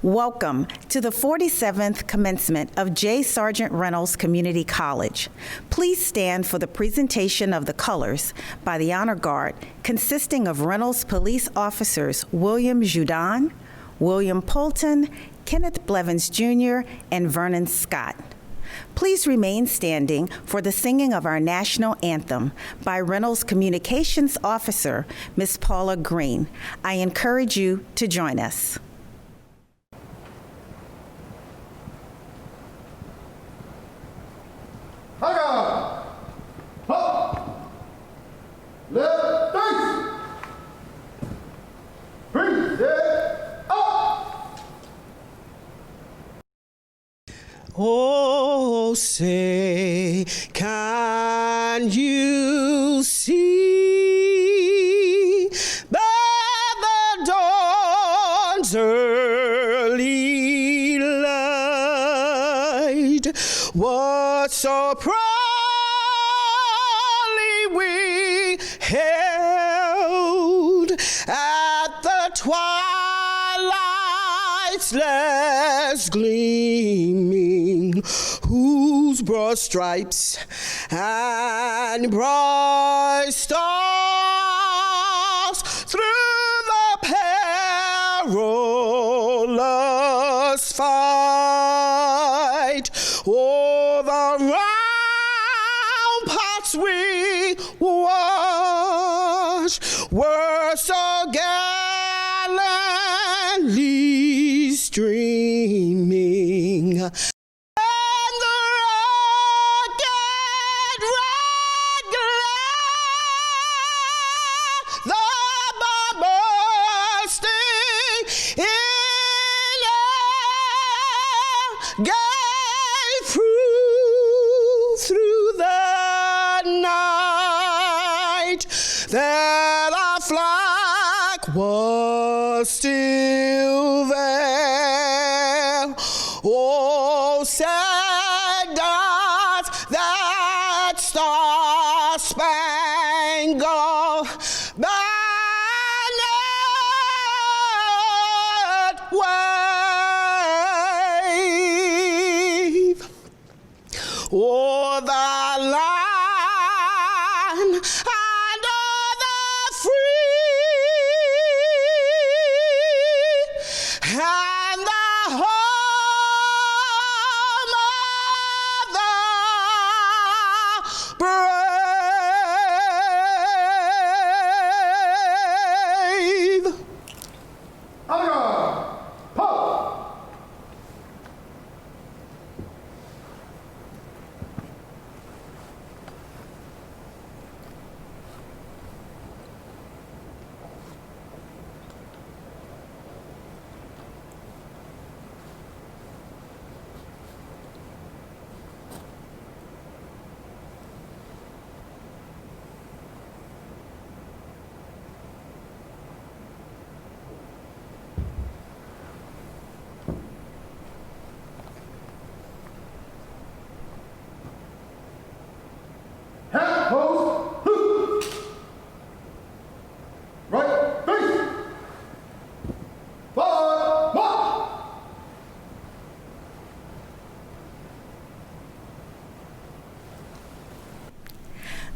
Welcome to the 47th commencement of J. Sargeant Reynolds Community College. Please stand for the presentation of the colors by the Honor Guard, consisting of Reynolds Police Officers William Judon, William Poulton, Kenneth Blevins Jr., and Vernon Scott. Please remain standing for the singing of our national anthem by Reynolds Communications Officer, Ms. Paula Green. I encourage you to join us. Oh, say, can you see by the dawn's early light what so proudly we held at the twilight's last gleaming, whose broad stripes and bright stars through the perilous fight o'er the ramparts we watched were so gallantly streaming. Through the night that our flag was still there. Oh, sad does that star-spangled banner wave o'er the land and o'er the free, and the home of the brave.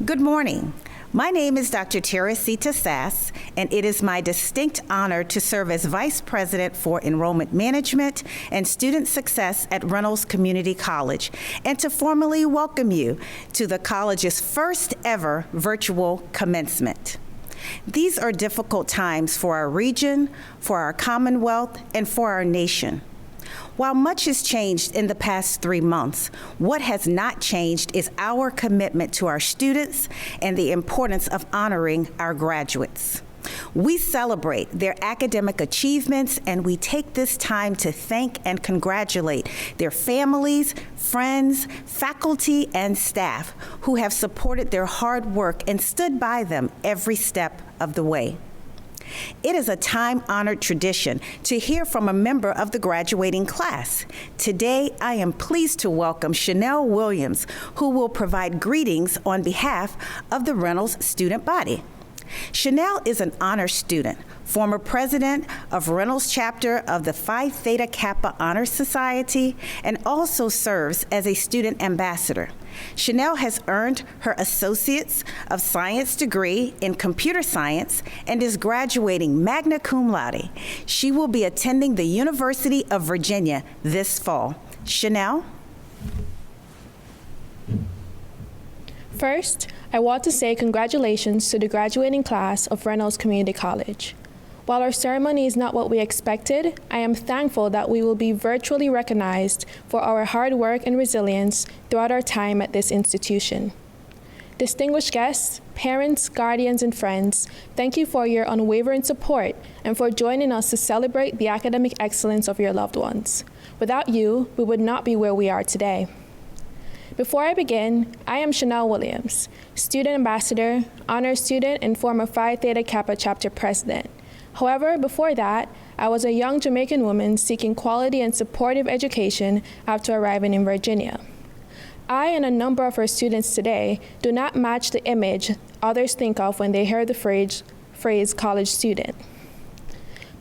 Good morning. My name is Dr. Teresita Sass, and it is my distinct honor to serve as Vice President for Enrollment Management and Student Success at Reynolds Community College, and to formally welcome you to the college's first ever virtual commencement. These are difficult times for our region, for our Commonwealth, and for our nation. While much has changed in the past 3 months, what has not changed is our commitment to our students and the importance of honoring our graduates. We celebrate their academic achievements, and we take this time to thank and congratulate their families, friends, faculty, and staff who have supported their hard work and stood by them every step of the way. It is a time-honored tradition to hear from a member of the graduating class. Today, I am pleased to welcome Chanel Williams, who will provide greetings on behalf of the Reynolds student body. Chanel is an honor student, former president of Reynolds chapter of the Phi Theta Kappa Honor Society, and also serves as a student ambassador. Chanel has earned her Associates of Science degree in computer science and is graduating magna cum laude. She will be attending the University of Virginia this fall. Chanel? First, I want to say congratulations to the graduating class of Reynolds Community College. While our ceremony is not what we expected, I am thankful that we will be virtually recognized for our hard work and resilience throughout our time at this institution. Distinguished guests, parents, guardians, and friends, thank you for your unwavering support and for joining us to celebrate the academic excellence of your loved ones. Without you, we would not be where we are today. Before I begin, I am Chanel Williams, student ambassador, honor student, and former Phi Theta Kappa chapter president. However, before that, I was a young Jamaican woman seeking quality and supportive education after arriving in Virginia. I and a number of our students today do not match the image others think of when they hear the phrase college student.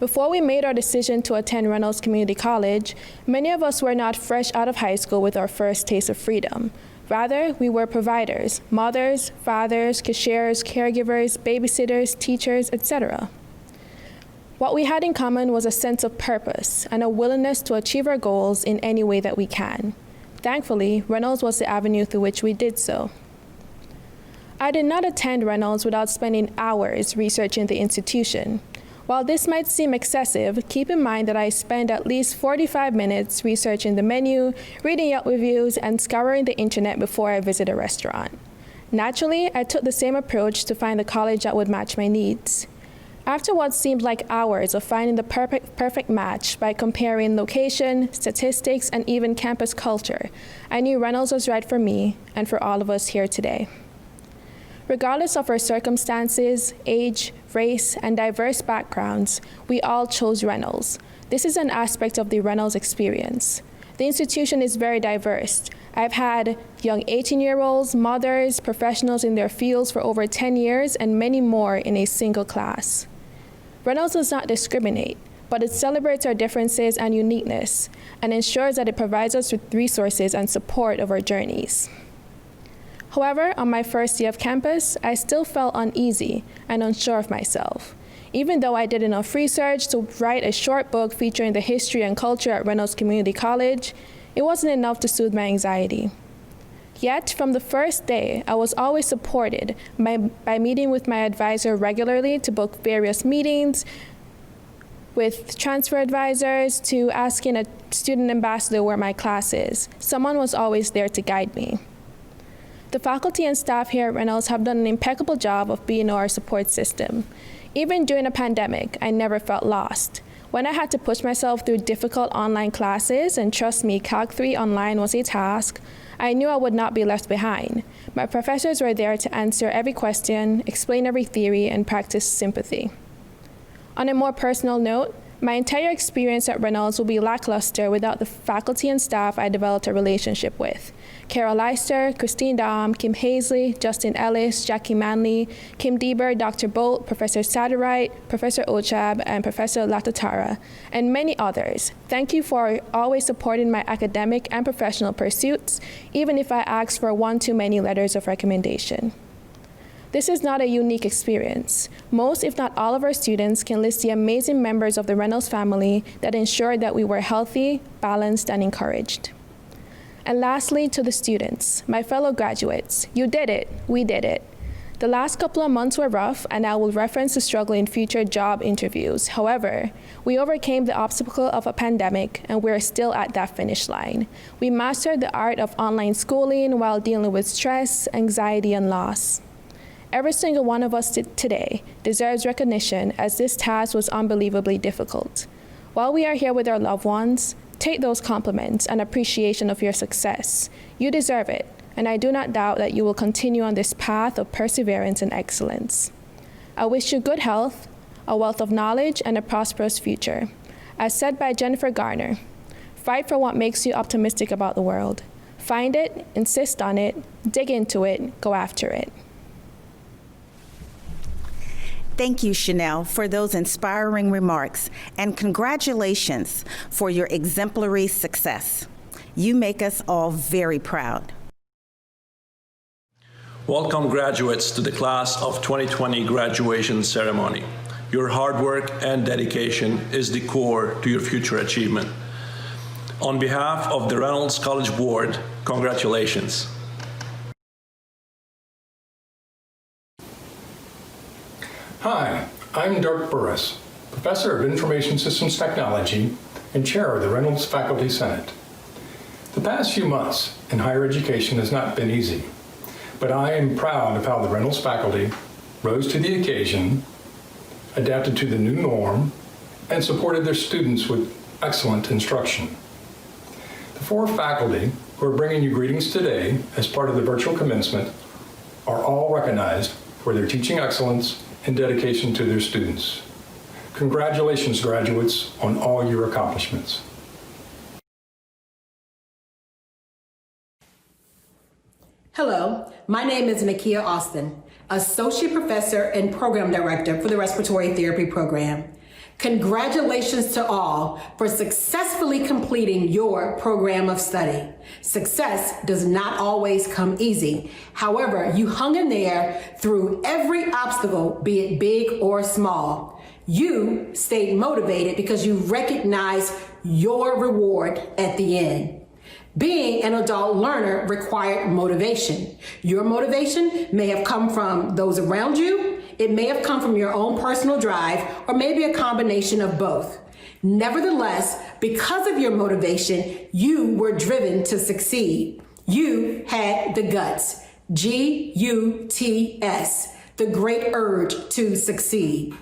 Before we made our decision to attend Reynolds Community College, many of us were not fresh out of high school with our first taste of freedom. Rather, we were providers, mothers, fathers, cashiers, caregivers, babysitters, teachers, etc. What we had in common was a sense of purpose and a willingness to achieve our goals in any way that we can. Thankfully, Reynolds was the avenue through which we did so. I did not attend Reynolds without spending hours researching the institution. While this might seem excessive, keep in mind that I spend at least 45 minutes researching the menu, reading Yelp reviews, and scouring the internet before I visit a restaurant. Naturally, I took the same approach to find the college that would match my needs. After what seemed like hours of finding the perfect match by comparing location, statistics, and even campus culture, I knew Reynolds was right for me and for all of us here today. Regardless of our circumstances, age, race, and diverse backgrounds, we all chose Reynolds. This is an aspect of the Reynolds experience. The institution is very diverse. I've had young 18-year-olds, mothers, professionals in their fields for over 10 years, and many more in a single class. Reynolds does not discriminate, but it celebrates our differences and uniqueness, and ensures that it provides us with resources and support of our journeys. However, on my first day of campus, I still felt uneasy and unsure of myself. Even though I did enough research to write a short book featuring the history and culture at Reynolds Community College, it wasn't enough to soothe my anxiety. Yet, from the first day, I was always supported by meeting with my advisor regularly to book various meetings with transfer advisors to asking a student ambassador where my class is. Someone was always there to guide me. The faculty and staff here at Reynolds have done an impeccable job of being our support system. Even during a pandemic, I never felt lost. When I had to push myself through difficult online classes, and trust me, Calc 3 online was a task, I knew I would not be left behind. My professors were there to answer every question, explain every theory, and practice sympathy. On a more personal note, my entire experience at Reynolds will be lackluster without the faculty and staff I developed a relationship with. Carol Leister, Christine Dahm, Kim Hazley, Justin Ellis, Jackie Manley, Kim Deber, Dr. Bolt, Professor Satterwright, Professor Ochab, and Professor Latatara, and many others. Thank you for always supporting my academic and professional pursuits, even if I asked for one too many letters of recommendation. This is not a unique experience. Most, if not all of our students can list the amazing members of the Reynolds family that ensured that we were healthy, balanced, and encouraged. And lastly, to the students, my fellow graduates, you did it, we did it. The last couple of months were rough, and I will reference the struggle in future job interviews. However, we overcame the obstacle of a pandemic, and we're still at that finish line. We mastered the art of online schooling while dealing with stress, anxiety, and loss. Every single one of us today deserves recognition, as this task was unbelievably difficult. While we are here with our loved ones, take those compliments and appreciation of your success. You deserve it, and I do not doubt that you will continue on this path of perseverance and excellence. I wish you good health, a wealth of knowledge, and a prosperous future. As said by Jennifer Garner, fight for what makes you optimistic about the world. Find it, insist on it, dig into it, go after it. thank you, Chanel, for those inspiring remarks, and congratulations for your exemplary success. You make us all very proud. Welcome, graduates, to the Class of 2020 graduation ceremony. Your hard work and dedication is the core to your future achievement. On behalf of the Reynolds College Board, congratulations. Hi, I'm Dirk Burris, Professor of Information Systems Technology and Chair of the Reynolds Faculty Senate. The past few months in higher education has not been easy, but I am proud of how the Reynolds faculty rose to the occasion, adapted to the new norm, and supported their students with excellent instruction. The 4 faculty who are bringing you greetings today as part of the virtual commencement are all recognized for their teaching excellence and dedication to their students. Congratulations, graduates, on all your accomplishments. Hello, my name is Nakia Austin, Associate Professor and Program Director for the Respiratory Therapy Program. Congratulations to all for successfully completing your program of study. Success does not always come easy. However, you hung in there through every obstacle, be it big or small. You stayed motivated because you recognized your reward at the end. Being an adult learner required motivation. Your motivation may have come from those around you, it may have come from your own personal drive, or maybe a combination of both. Nevertheless, because of your motivation, you were driven to succeed. You had the guts, G-U-T-S, the great urge to succeed.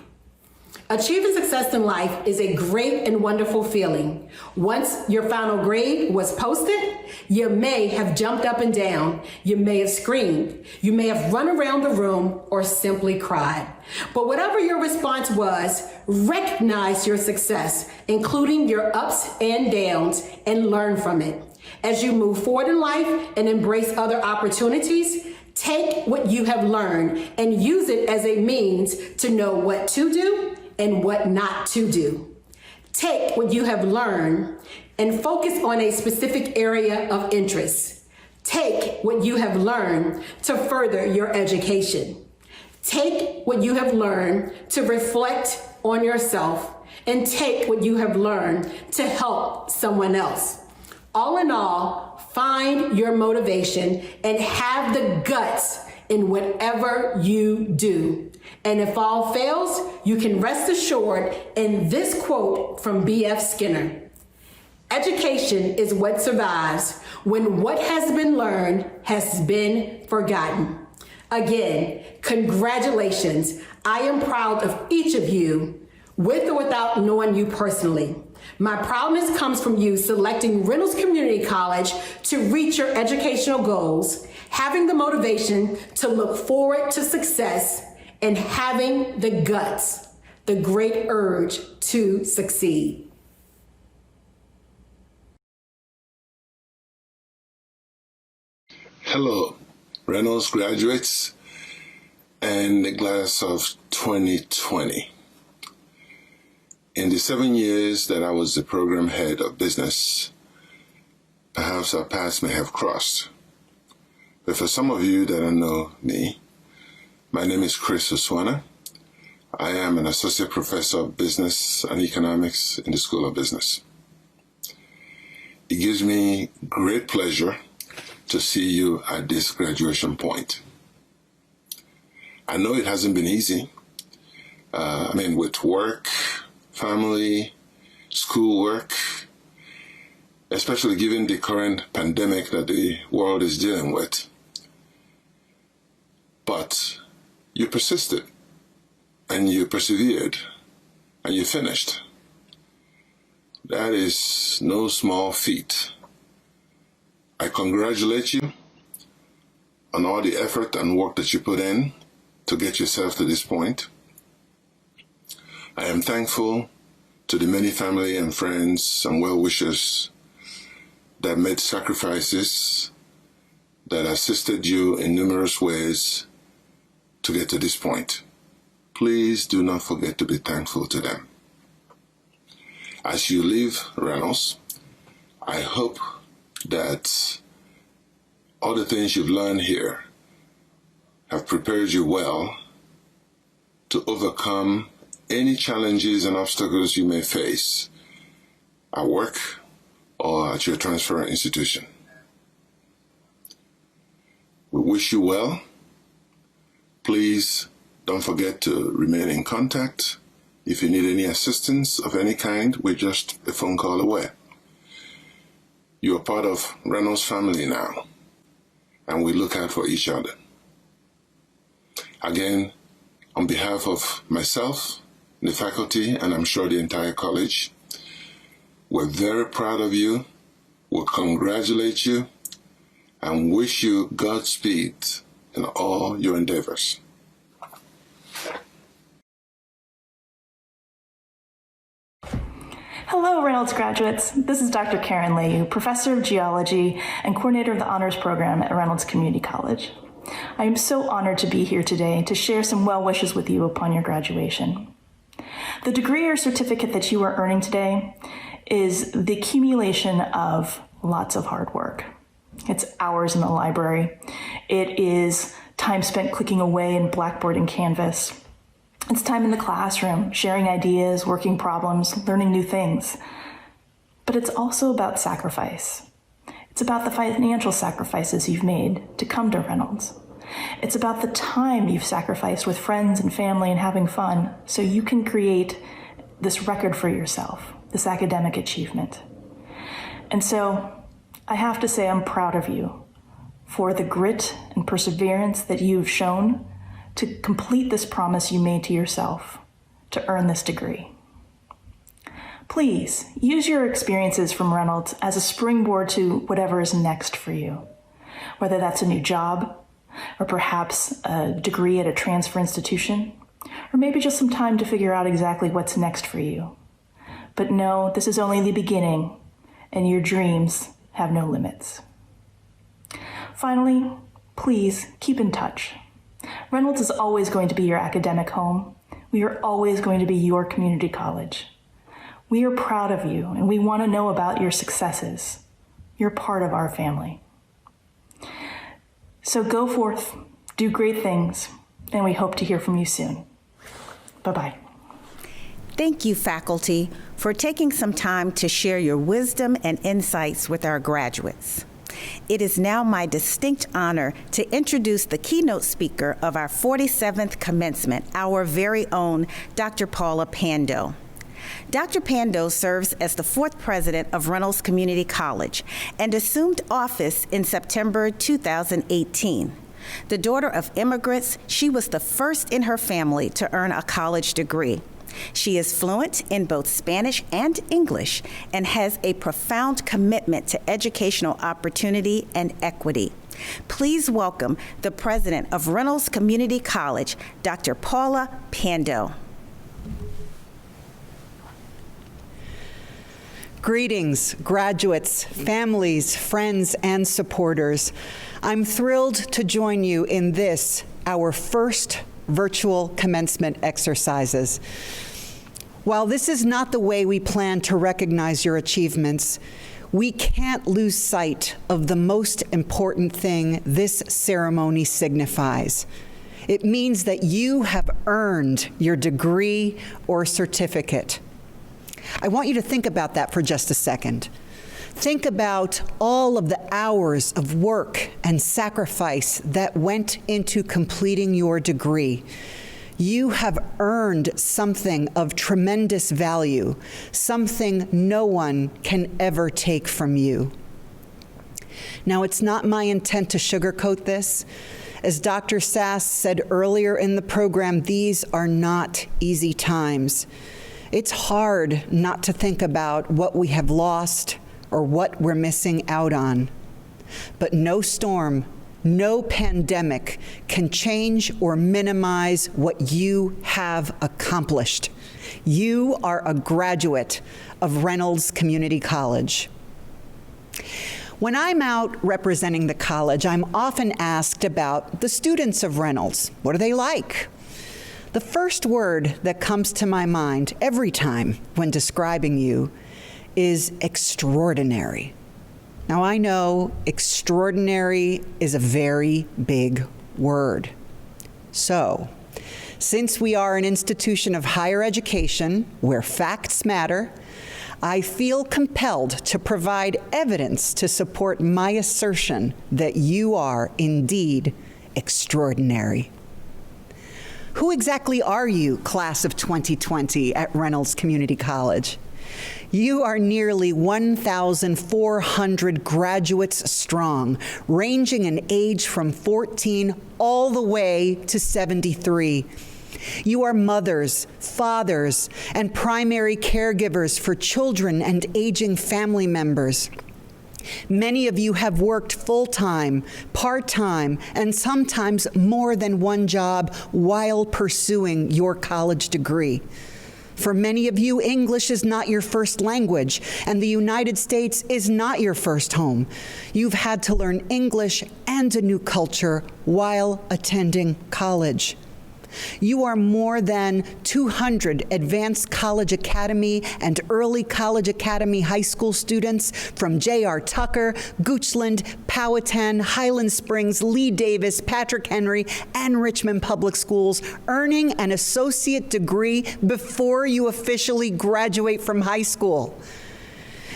Achieving success in life is a great and wonderful feeling. Once your final grade was posted, you may have jumped up and down, you may have screamed, you may have run around the room or simply cried. But whatever your response was, recognize your success, including your ups and downs, and learn from it. As you move forward in life and embrace other opportunities, take what you have learned and use it as a means to know what to do and what not to do. Take what you have learned and focus on a specific area of interest. Take what you have learned to further your education. Take what you have learned to reflect on yourself, and take what you have learned to help someone else. All in all, find your motivation and have the guts in whatever you do. And if all fails, you can rest assured in this quote from B.F. Skinner: education is what survives when what has been learned has been forgotten. Again, congratulations. I am proud of each of you, with or without knowing you personally. My proudness comes from you selecting Reynolds Community College to reach your educational goals, having the motivation to look forward to success, and having the guts, the great urge to succeed. Hello, Reynolds graduates and the class of 2020. In the 7 years that I was the program head of business, perhaps our paths may have crossed. But for some of you that don't know me, my name is Chris Oswana. I am an associate professor of business and economics in the School of Business. It gives me great pleasure to see you at this graduation point. I know it hasn't been easy. With work, family, schoolwork, especially given the current pandemic that the world is dealing with. But you persisted, and you persevered, and you finished. That is no small feat. I congratulate you on all the effort and work that you put in to get yourself to this point. I am thankful to the many family and friends and well-wishers that made sacrifices, that assisted you in numerous ways to get to this point. please do not forget to be thankful to them. As you leave Reynolds, I hope that all the things you've learned here have prepared you well to overcome any challenges and obstacles you may face at work or at your transfer institution. We wish you well. Please don't forget to remain in contact. If you need any assistance of any kind, we're just a phone call away. You are part of Reynolds family now, and we look out for each other. Again, on behalf of myself, the faculty, and I'm sure the entire college, we're very proud of you, we congratulate you, and wish you Godspeed in all your endeavors. Hello, Reynolds graduates. This is Dr. Karen Leahy, Professor of Geology and Coordinator of the Honors Program at Reynolds Community College. I am so honored to be here today to share some well wishes with you upon your graduation. The degree or certificate that you are earning today is the accumulation of lots of hard work. It's hours in the library. It is time spent clicking away in Blackboard and Canvas. It's time in the classroom, sharing ideas, working problems, learning new things. But it's also about sacrifice. It's about the financial sacrifices you've made to come to Reynolds. It's about the time you've sacrificed with friends and family and having fun so you can create this record for yourself, this academic achievement. And so I have to say I'm proud of you for the grit and perseverance that you've shown to complete this promise you made to yourself to earn this degree. Please use your experiences from Reynolds as a springboard to whatever is next for you, whether that's a new job, or perhaps a degree at a transfer institution, or maybe just some time to figure out exactly what's next for you. But know this is only the beginning, and your dreams have no limits. Finally, please keep in touch. Reynolds is always going to be your academic home. We are always going to be your community college. We are proud of you, and we want to know about your successes. You're part of our family. So go forth, do great things, and we hope to hear from you soon. Bye-bye. Thank you, faculty, for taking some time to share your wisdom and insights with our graduates. It is now my distinct honor to introduce the keynote speaker of our 47th commencement, our very own Dr. Paula Pando. Dr. Pando serves as the 4th president of Reynolds Community College and assumed office in September 2018. The daughter of immigrants, she was the first in her family to earn a college degree. She is fluent in both Spanish and English and has a profound commitment to educational opportunity and equity. Please welcome the president of Reynolds Community College, Dr. Paula Pando. Greetings, graduates, families, friends, and supporters. I'm thrilled to join you in this, our first virtual commencement exercises. While this is not the way we plan to recognize your achievements, we can't lose sight of the most important thing this ceremony signifies. It means that you have earned your degree or certificate. I want you to think about that for just a second. Think about all of the hours of work and sacrifice that went into completing your degree. You have earned something of tremendous value, something no one can ever take from you. Now, it's not my intent to sugarcoat this. As Dr. Sass said earlier in the program, these are not easy times. It's hard not to think about what we have lost or what we're missing out on. But no storm, no pandemic can change or minimize what you have accomplished. You are a graduate of Reynolds Community College. When I'm out representing the college, I'm often asked about the students of Reynolds. What are they like? The first word that comes to my mind every time when describing you is extraordinary. Now, I know extraordinary is a very big word. So, since we are an institution of higher education where facts matter, I feel compelled to provide evidence to support my assertion that you are indeed extraordinary. Who exactly are you, class of 2020 at Reynolds Community College? You are nearly 1,400 graduates strong, ranging in age from 14 all the way to 73. You are mothers, fathers, and primary caregivers for children and aging family members. Many of you have worked full-time, part-time, and sometimes more than one job while pursuing your college degree. For many of you, English is not your first language, and the United States is not your first home. You've had to learn English and a new culture while attending college. You are more than 200 Advanced College Academy and Early College Academy high school students from J.R. Tucker, Goochland, Powhatan, Highland Springs, Lee Davis, Patrick Henry, and Richmond Public Schools, earning an associate degree before you officially graduate from high school.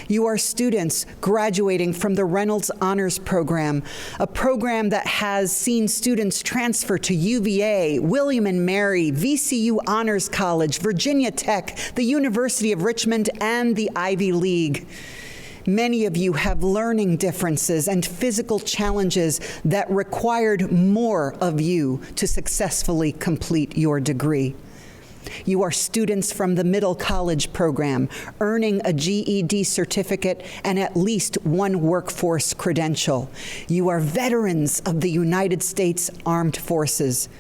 You are students graduating from the Reynolds Honors Program, a program that has seen students transfer to UVA, William & Mary, VCU Honors College, Virginia Tech, the University of Richmond, and the Ivy League. Many of you have learning differences and physical challenges that required more of you to successfully complete your degree. You are students from the Middle College Program, earning a GED certificate and at least one workforce credential. You are veterans of the United States Armed Forces.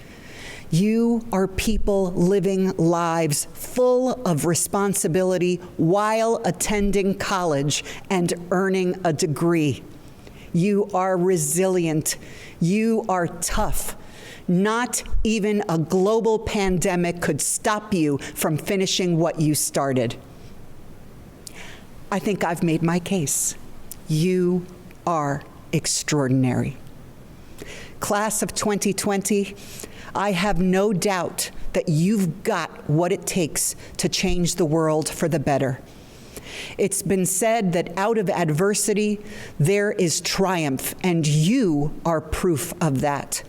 You are people living lives full of responsibility while attending college and earning a degree. You are resilient. You are tough. Not even a global pandemic could stop you from finishing what you started. I think I've made my case. You are extraordinary. Class of 2020, I have no doubt that you've got what it takes to change the world for the better. It's been said that out of adversity, there is triumph, and you are proof of that.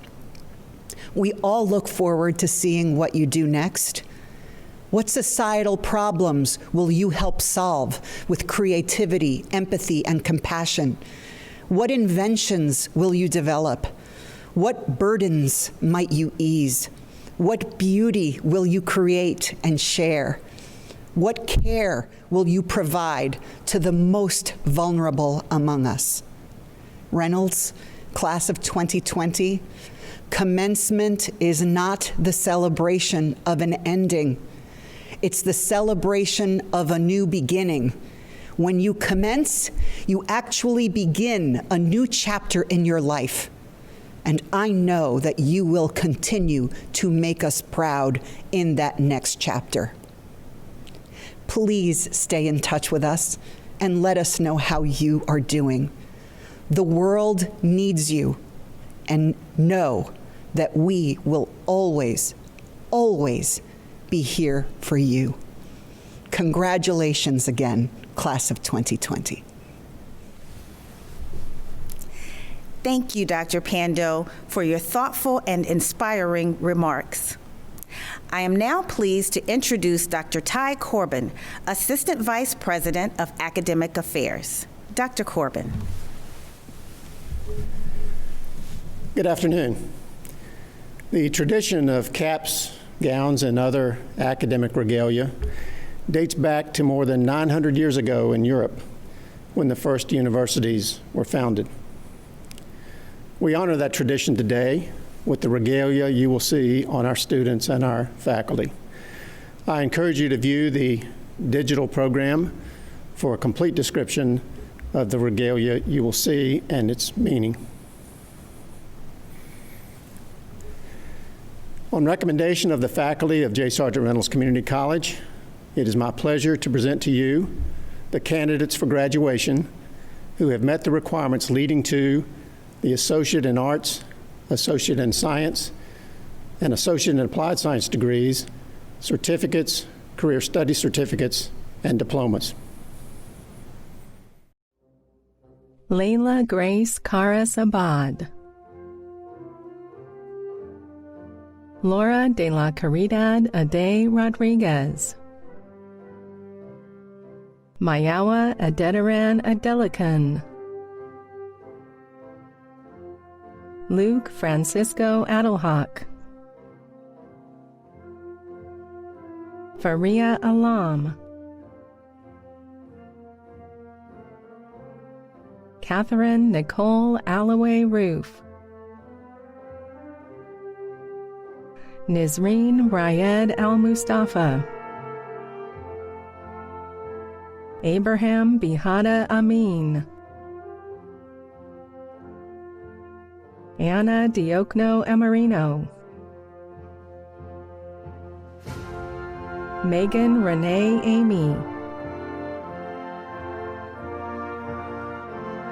We all look forward to seeing what you do next. What societal problems will you help solve with creativity, empathy, and compassion? What inventions will you develop? What burdens might you ease? What beauty will you create and share? What care will you provide to the most vulnerable among us? Reynolds, class of 2020, commencement is not the celebration of an ending. It's the celebration of a new beginning. When you commence, you actually begin a new chapter in your life. And I know that you will continue to make us proud in that next chapter. Please stay in touch with us and let us know how you are doing. The world needs you, and know that we will always, always be here for you. Congratulations again, class of 2020. Thank you, Dr. Pando, for your thoughtful and inspiring remarks. I am now pleased to introduce Dr. Ty Corbin, Assistant Vice President of Academic Affairs. Dr. Corbin. Good afternoon. The tradition of caps, gowns, and other academic regalia dates back to more than 900 years ago in Europe, when the first universities were founded. We honor that tradition today with the regalia you will see on our students and our faculty. I encourage you to view the digital program for a complete description of the regalia you will see and its meaning. On recommendation of the faculty of J. Sargeant Reynolds Community College, it is my pleasure to present to you the candidates for graduation who have met the requirements leading to the Associate in Arts, Associate in Science, and Associate in Applied Science degrees, certificates, career study certificates, and diplomas. Layla Grace Caras Abad. Laura de la Caridad Ade Rodriguez. Mayawa Adederan Adelican. Luke Francisco Adelhawk. Faria Alam. Catherine Nicole Alloway Roof. Nizreen Rayed Al-Mustafa. Abraham Bihada Amin. Anna Diokno Amarino. Megan Renee Amy.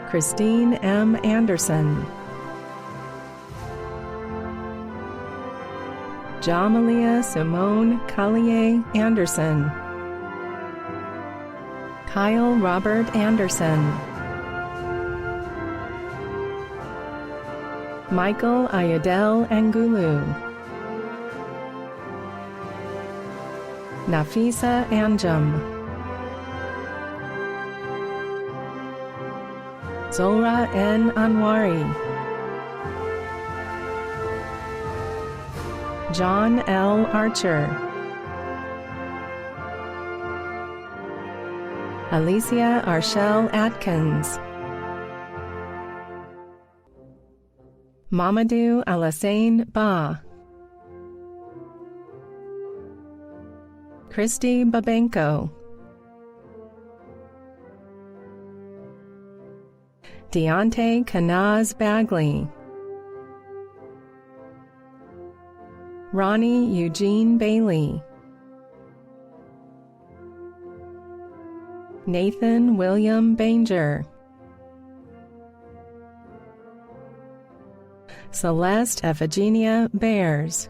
Christine M. Anderson. Jamalia Simone Collier Anderson. Kyle Robert Anderson. Michael Ayadel Angulu. Nafisa Anjum. Zora N. Anwari. John L. Archer. Alicia Arshel Atkins. Mamadou Alassane Ba. Christy Babenko. Deontay Kanaz Bagley. Ronnie Eugene Bailey. Nathan William Banger. Celeste Ephigenia Bears.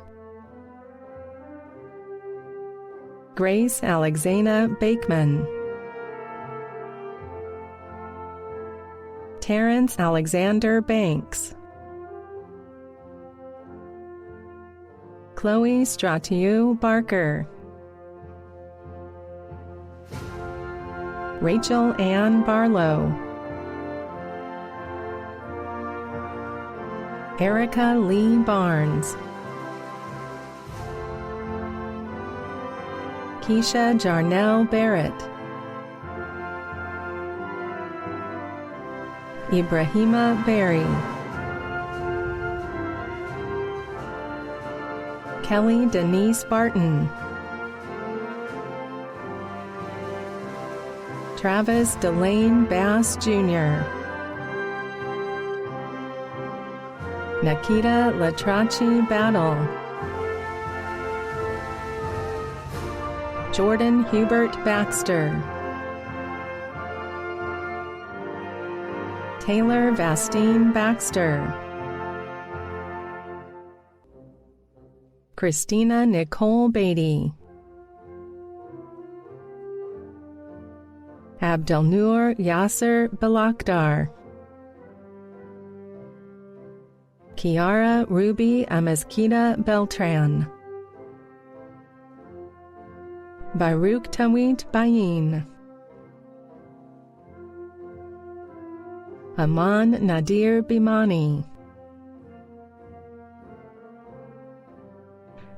Grace Alexana Bakeman. Terrence Alexander Banks. Chloe Stratiu Barker. Rachel Ann Barlow. Erica Lee Barnes. Keisha Jarnell Barrett. Ibrahima Berry. Kelly Denise Barton. Travis Delane Bass Jr. Nikita Latrachi Battle. Jordan Hubert Baxter. Taylor Vastine Baxter. Christina Nicole Beatty. Abdelnour Yasser Belakhdar. Kiara Ruby Amezquita Beltran. Baruch Tawit Bayin. Aman Nadir Bimani.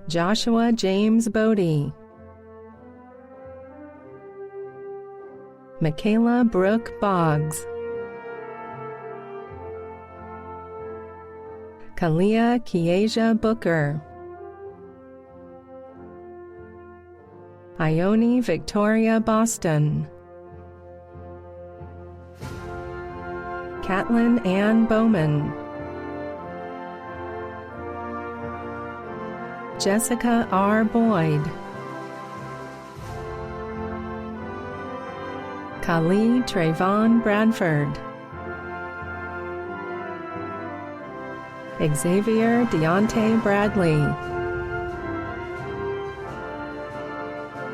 Joshua James Bodie. Michaela Brooke Boggs. Kalia Kiesia Booker. Ione Victoria Boston. Caitlin Ann Bowman. Jessica R. Boyd, Kali Trayvon Bradford, Xavier Deontay Bradley,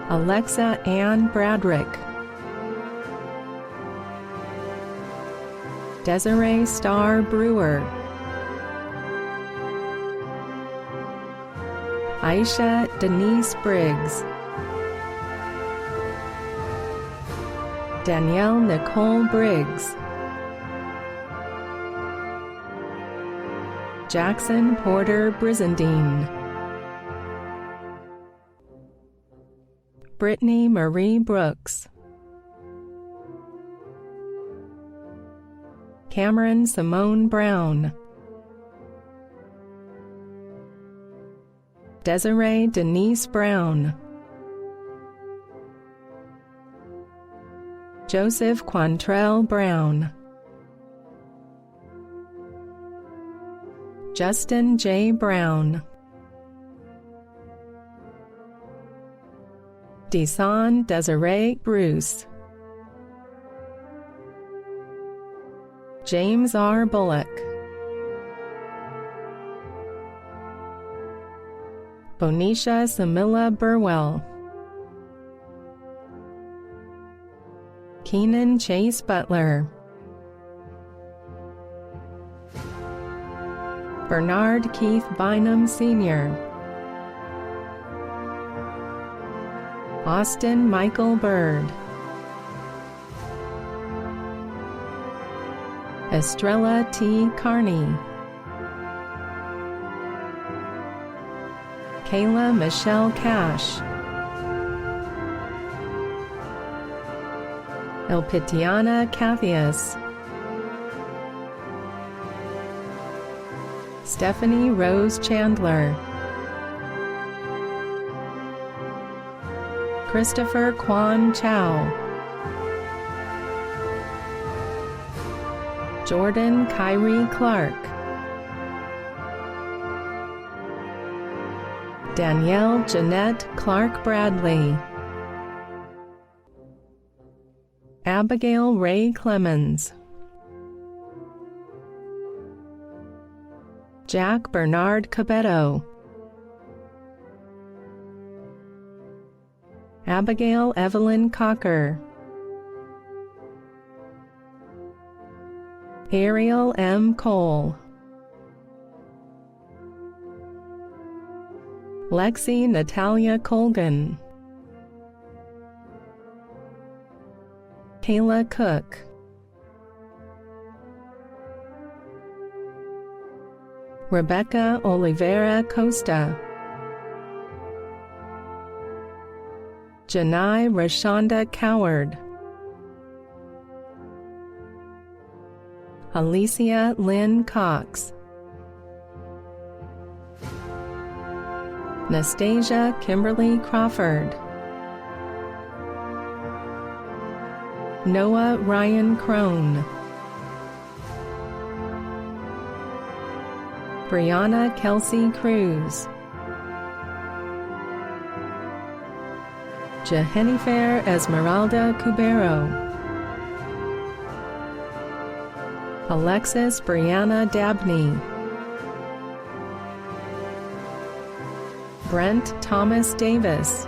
Alexa Ann Bradrick, Desiree Starr Brewer, Aisha Denise Briggs, Danielle Nicole Briggs, Jackson Porter Brizendine, Brittany Marie Brooks, Cameron Simone Brown, Desiree Denise Brown, Joseph Quantrell Brown, Justin J. Brown, Desan Desiree Bruce, James R. Bullock, Bonisha Samila Burwell, Keenan Chase Butler, Bernard Keith Bynum Sr., Austin Michael Bird, Estrella T. Carney, Kayla Michelle Cash, Elpitiana Cathius, Stephanie Rose Chandler, Christopher Quan Chow, Jordan Kyrie Clark, Danielle Jeanette Clark Bradley, Abigail Ray Clemens, Jack Bernard Cabetto, Abigail Evelyn Cocker, Ariel M. Cole, Lexi Natalia Colgan, Kayla Cook, Rebecca Oliveira Costa, Janai Rashonda Coward, Alicia Lynn Cox, Nastasia Kimberly Crawford, Noah Ryan Crone, Brianna Kelsey Cruz, Jehenifer Esmeralda Cubero, Alexis Brianna Dabney, Brent Thomas Davis,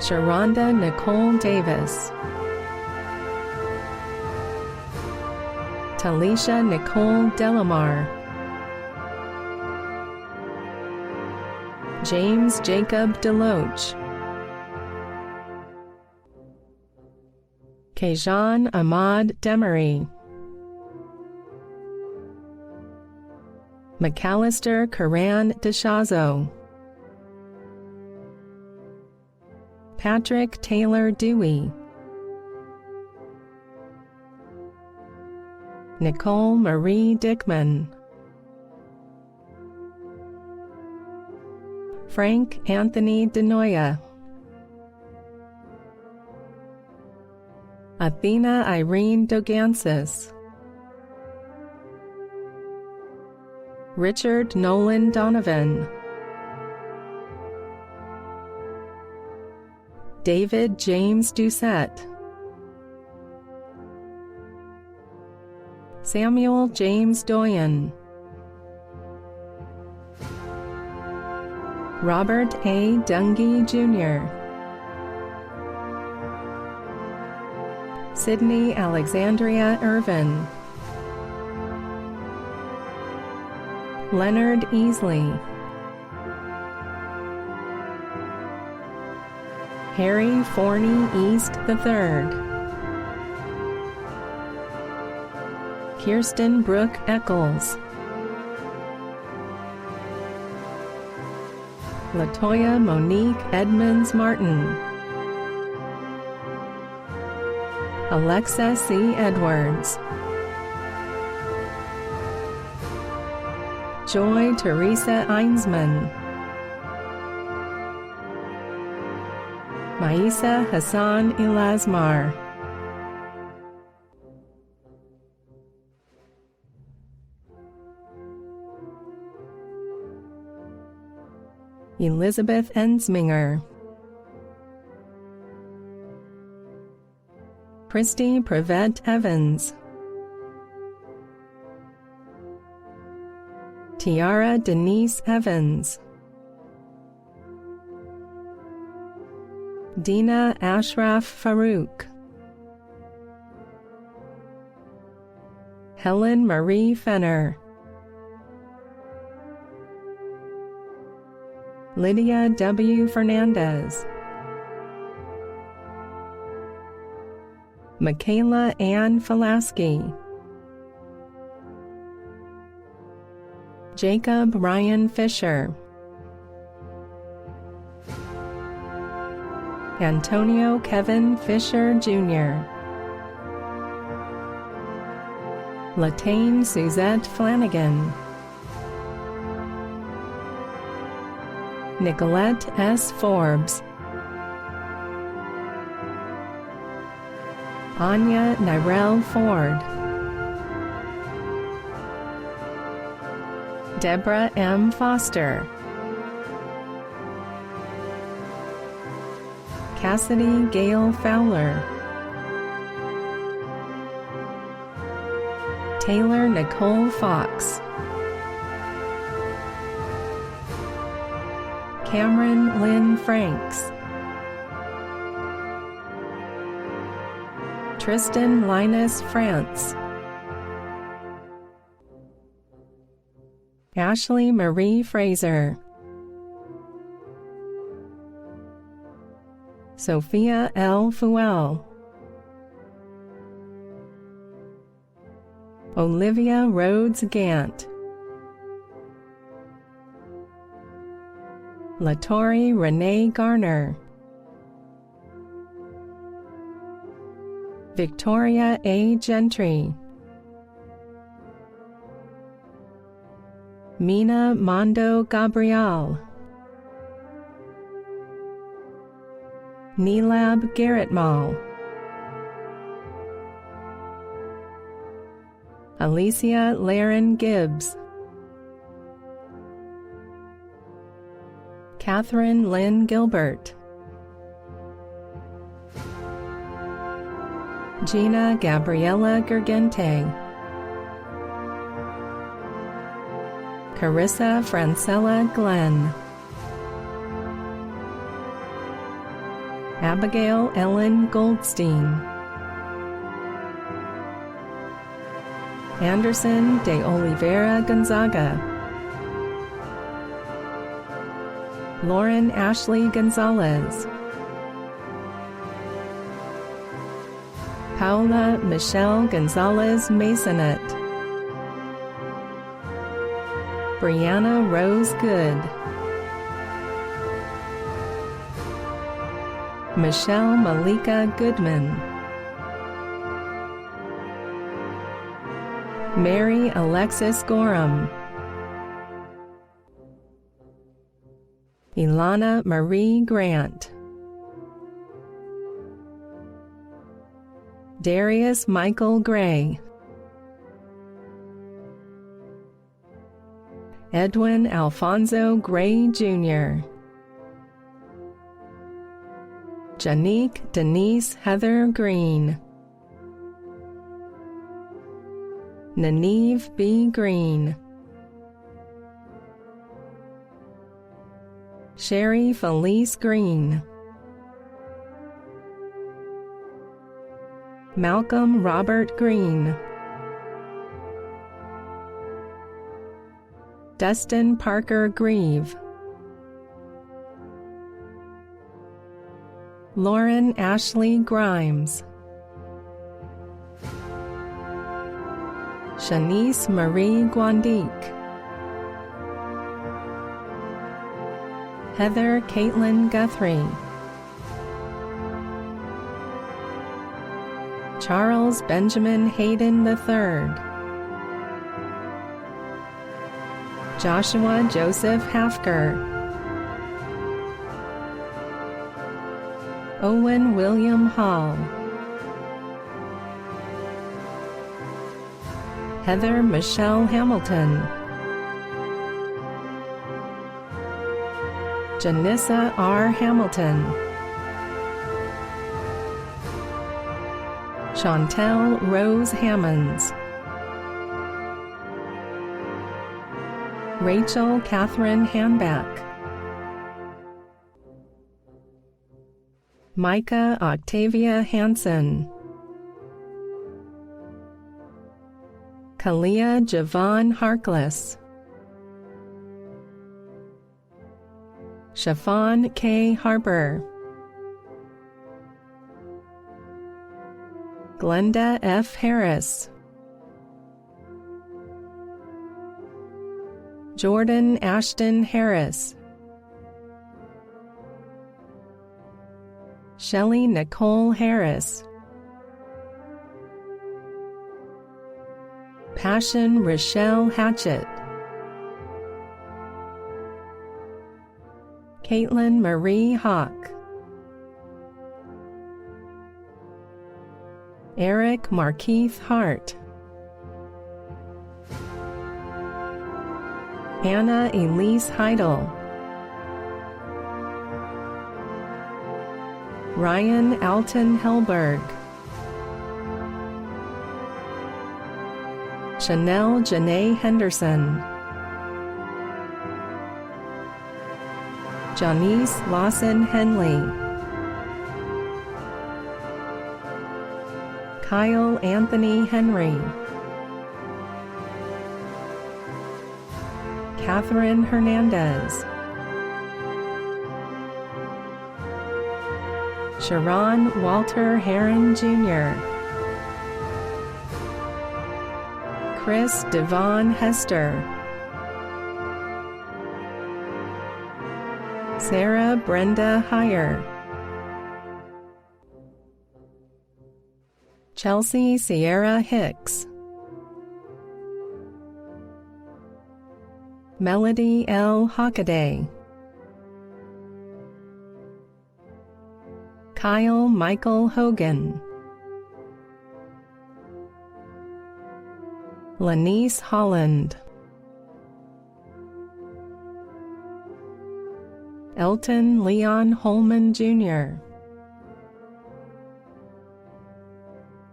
Sharonda Nicole Davis, Talisha Nicole Delamar, James Jacob Deloach, Kejan Ahmad Demery, McAllister Karan Deshazo, Patrick Taylor Dewey, Nicole Marie Dickman, Frank Anthony DeNoya, Athena Irene Dogansis, Richard Nolan Donovan, David James Doucette, Samuel James Doyen, Robert A. Dungy Jr., Sydney Alexandria Irvin, Leonard Easley, Harry Forney East III, Kirsten Brooke Eccles, Latoya Monique Edmonds Martin, Alexa C. Edwards, Joy Teresa Einsman, Maisa Hassan Ilazmar, Elizabeth Ensminger, Christy Prevette Evans, Tiara Denise Evans, Dina Ashraf Farouk, Helen Marie Fenner, Lydia W. Fernandez, Michaela Ann Falaski, Jacob Ryan Fisher, Antonio Kevin Fisher Jr., Latane Suzette Flanagan, Nicolette S. Forbes, Anya Nyrell Ford, Deborah M. Foster, Cassidy Gale Fowler, Taylor Nicole Fox, Cameron Lynn Franks, Tristan Linus France, Ashley Marie Fraser, Sophia L. Fuel, Olivia Rhodes Gant, Latori Renee Garner, Victoria A. Gentry, Mina Mondo Gabriel, Neelab Garrett Mall, Alicia Laren Gibbs, Catherine Lynn Gilbert, Gina Gabriella Gergente, Carissa Francella Glenn, Abigail Ellen Goldstein, Anderson de Oliveira Gonzaga, Lauren Ashley Gonzalez, Paula Michelle Gonzalez Masonet, Brianna Rose Good, Michelle Malika Goodman, Mary Alexis Gorham, Ilana Marie Grant, Darius Michael Gray, Edwin Alfonso Gray Jr., Janique Denise Heather Green, Naneve B. Green, Sherry Felice Green, Malcolm Robert Green, Dustin Parker Grieve, Lauren Ashley Grimes, Shanice Marie Guandique, Heather Caitlin Guthrie, Charles Benjamin Hayden III, Joshua Joseph Hafker, Owen William Hall, Heather Michelle Hamilton, Janissa R. Hamilton, Chantel Rose Hammonds, Rachel Catherine Hanback, Micah Octavia Hansen, Kalia Javon Harkless, Shafon K. Harper, Glenda F. Harris, Jordan Ashton Harris, Shelley Nicole Harris, Passion Rochelle Hatchett, Caitlin Marie Hawk, Eric Markeith Hart, Anna Elise Heidel, Ryan Alton Helberg, Chanel Janae Henderson, Janice Lawson Henley, Kyle Anthony Henry, Catherine Hernandez, Sharon Walter Heron Jr., Chris Devon Hester, Sarah Brenda Heyer, Chelsea Sierra Hicks, Melody L. Hockaday, Kyle Michael Hogan, Lanice Holland, Elton Leon Holman Jr.,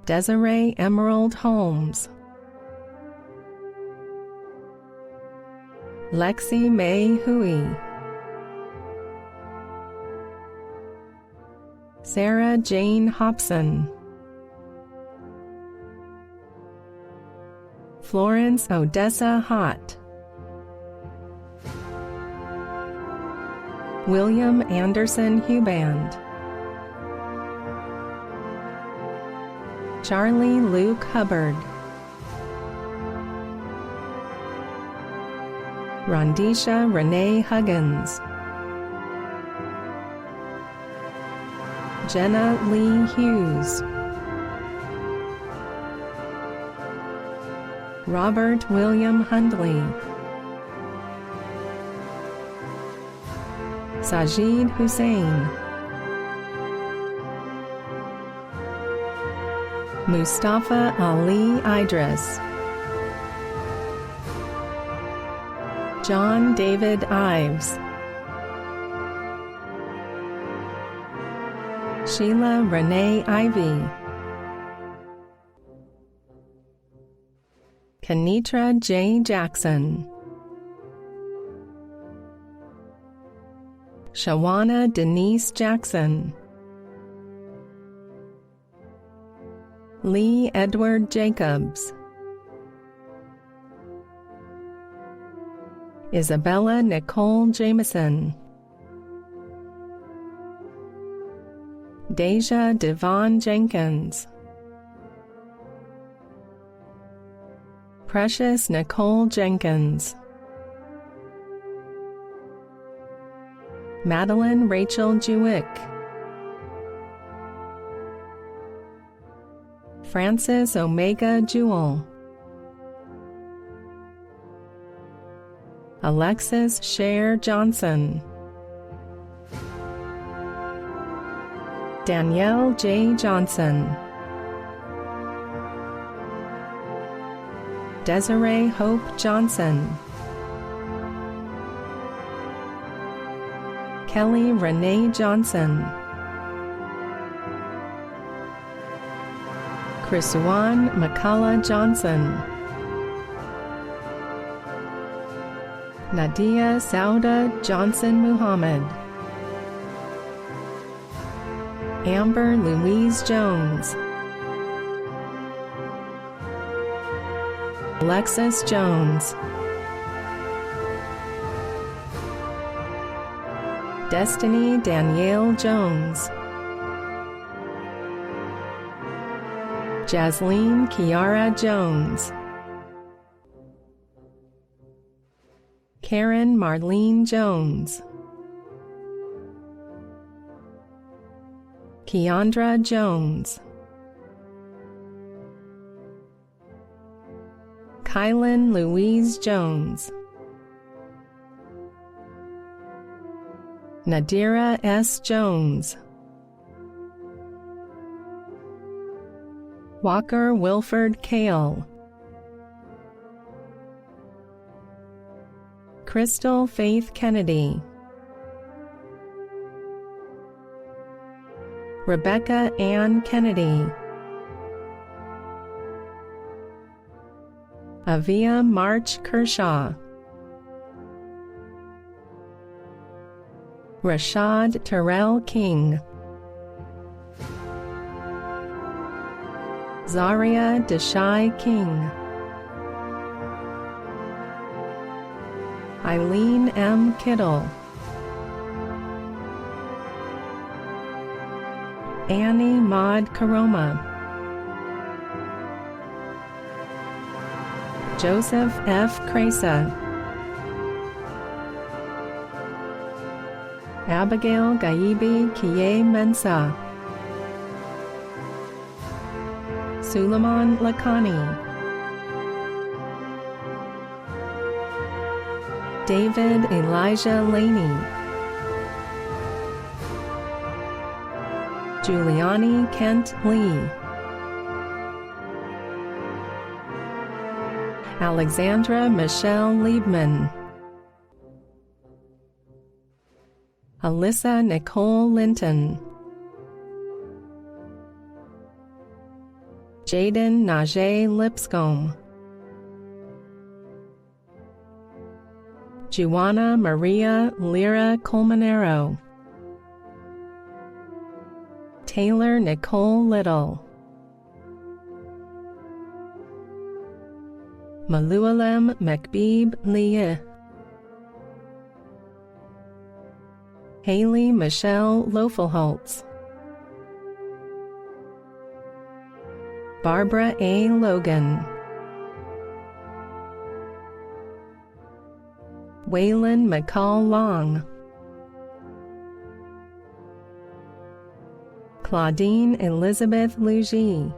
Desiree Emerald Holmes, Lexi Mae Huey, Sarah Jane Hobson, Florence Odessa Hott, William Anderson Huband, Charlie Luke Hubbard, Rondisha Renee Huggins, Jenna Lee Hughes, Robert William Hundley, Sajid Hussain, Mustafa Ali Idris, John David Ives, Sheila Renee Ivy, Kenitra J. Jackson, Shawana Denise Jackson, Lee Edward Jacobs, Isabella Nicole Jameson, Deja Devon Jenkins, Precious Nicole Jenkins, Madeline Rachel Jewick, Francis Omega Jewell, Alexis Cher Johnson, Danielle J. Johnson, Desiree Hope Johnson, Kelly Renee Johnson, Chrisuan McCullough Johnson, Nadia Sauda Johnson Muhammad, Amber Louise Jones, Alexis Jones, Destiny Danielle Jones, Jasleen Kiara Jones, Karen Marlene Jones, Keandra Jones, Kylan Louise Jones, Nadira S. Jones, Walker Wilford Kale, Crystal Faith Kennedy, Rebecca Ann Kennedy, Avia March Kershaw, Rashad Terrell King, Zaria Deshai King, Eileen M. Kittle, Annie Maud Karoma, Joseph F. Cresa, Abigail Gaibi Kie Mensa, Suleiman Lakani, David Elijah Laney, Giuliani Kent Lee, Alexandra Michelle Liebman, Alyssa Nicole Linton, Jaden Najee Lipscomb, Juana Maria Lyra Colmanero, Taylor Nicole Little, Malualem McBeeb Lee, Haley Michelle Lofelholtz, Barbara A. Logan, Waylon McCall Long, Claudine Elizabeth Lugie,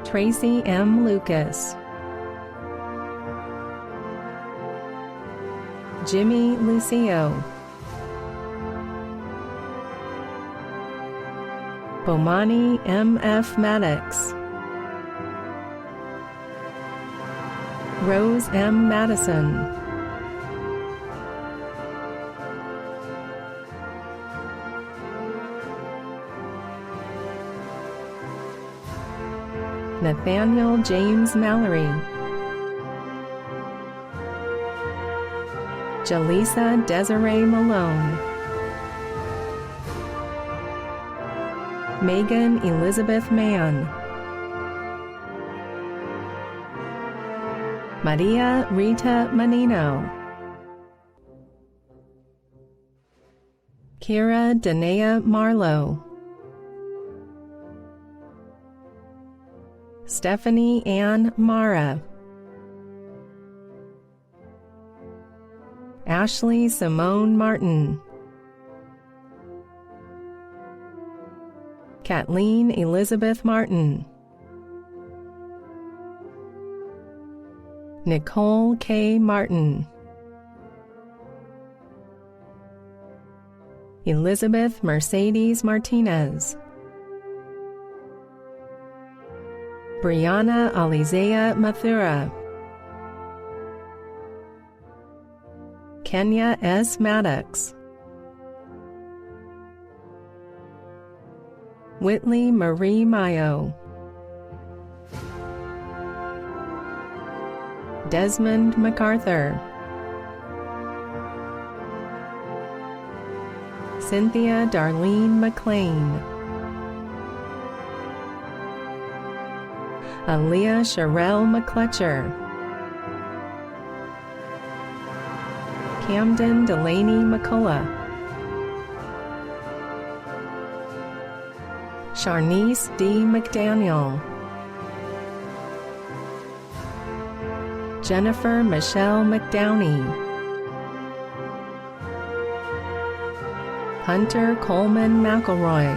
Tracy M. Lucas, Jimmy Lucio, Bomani M. F. Maddox, Rose M. Madison, Nathaniel James Mallory, Jaleesa Desiree Malone, Megan Elizabeth Mann, Maria Rita Manino, Kira Danea Marlowe, Stephanie Ann Mara, Ashley Simone Martin, Kathleen Elizabeth Martin, Nicole K. Martin, Elizabeth Mercedes Martinez, Brianna Alizea Mathura, Kenya S. Maddox, Whitley Marie Mayo, Desmond MacArthur, Cynthia Darlene McLean, Aaliyah Sherelle McCletcher, Camden Delaney McCullough, Sharnice D. McDaniel, Jennifer Michelle McDowney, Hunter Coleman McElroy,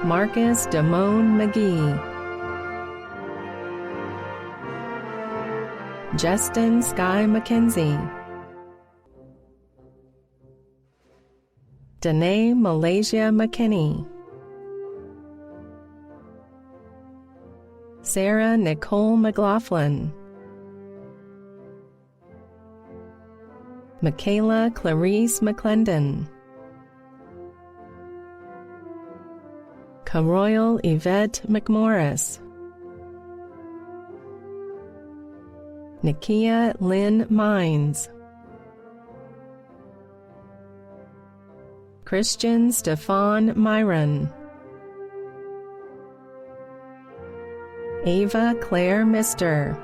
Marcus Damone McGee, Justin Sky McKenzie, Danae Malaysia McKinney, Sarah Nicole McLaughlin, Michaela Clarice McClendon, Caroyle Yvette McMorris, Nikia Lynn Mines, Christian Stefan Myron, Ava Claire Mister,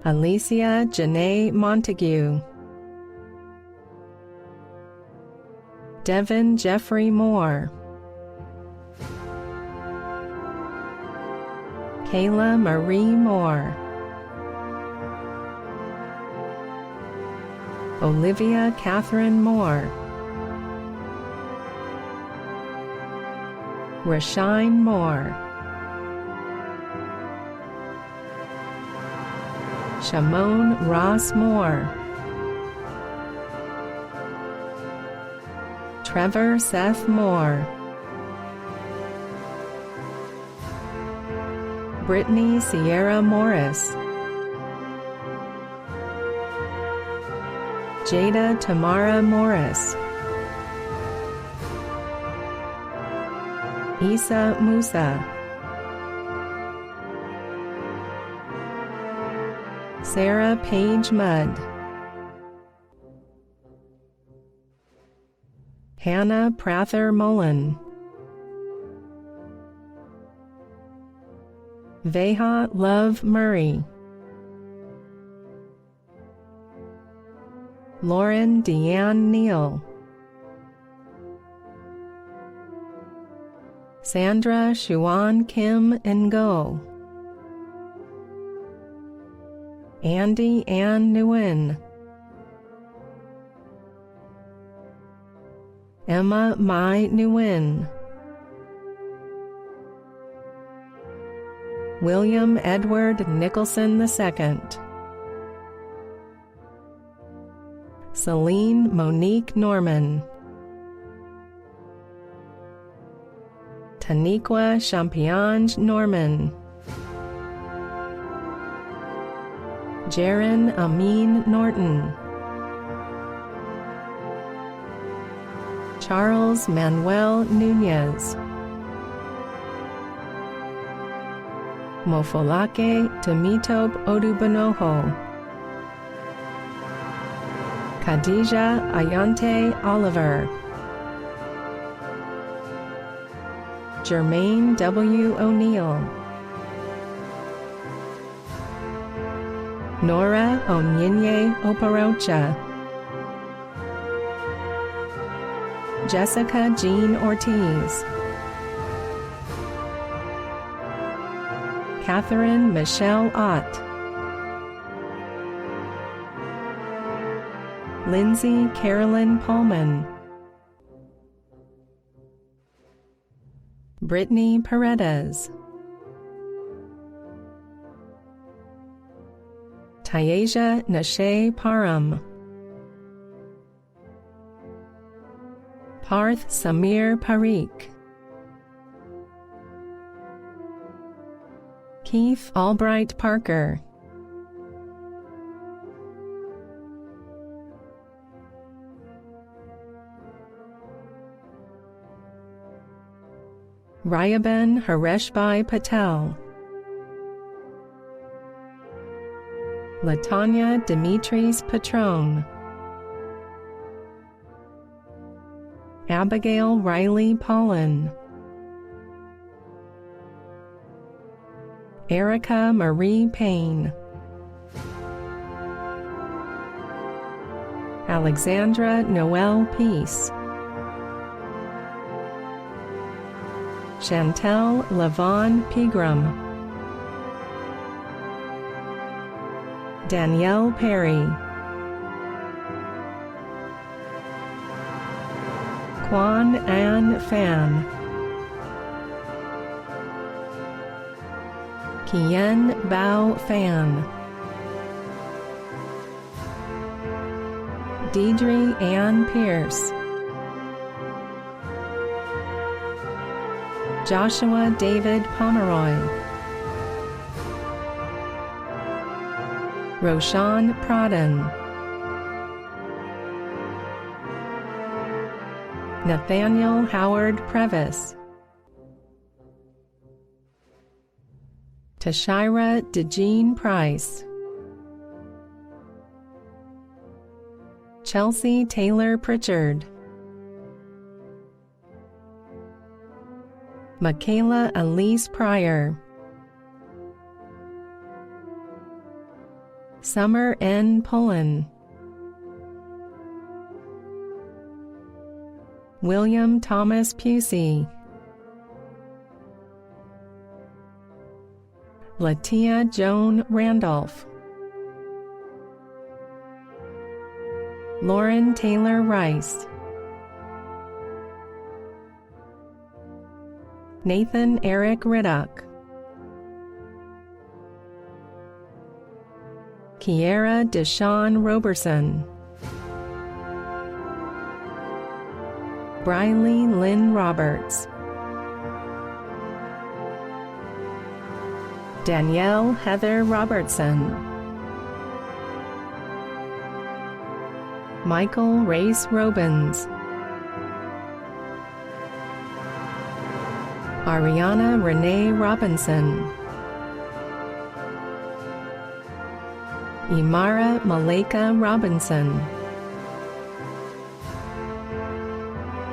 Alicia Janae Montague, Devin Jeffrey Moore, Kayla Marie Moore, Olivia Catherine Moore, Rashine Moore, Shamone Ross Moore, Trevor Seth Moore, Brittany Sierra Morris, Jada Tamara Morris, Isa Musa, Sarah Page Mudd, Hannah Prather Mullen, Veha Love Murray, Lauren Deanne Neal, Sandra Shuan Kim Ngo, Andy Ann Nguyen, Emma Mai Nguyen, William Edward Nicholson II, Celine Monique Norman, Taniqua Championge Norman, Jaron Amin Norton, Charles Manuel Nunez, Mofolake Temitope Odubonoho, Khadija Ayante Oliver, Jermaine W. O'Neill, Nora Onyinye Oparocha, Jessica Jean Ortiz, Catherine Michelle Ott, Lindsay Carolyn Pullman, Brittany Paredes, Tayaja Nashe Param, Parth Samir Parikh, Keith Albright Parker, Rayaben Hareshbhai Patel, Latanya Dimitris Patron, Abigail Riley Paulin, Erica Marie Payne, Alexandra Noel Peace, Chantel Lavon Pegram, Danielle Perry, Quan An Phan, Kien Bao Phan, Deidre Ann Pierce, Joshua David Pomeroy, Roshan Pradhan, Nathaniel Howard Previs, Tashira DeJean Price, Chelsea Taylor Pritchard, Michaela Elise Pryor, Summer N. Pullen, William Thomas Pusey, Latia Joan Randolph, Lauren Taylor Rice, Nathan Eric Riddock, Kiera Deshawn Roberson, Briley Lynn Roberts, Danielle Heather Robertson, Michael Race Robins, Ariana Renee Robinson, Imara Maleka Robinson,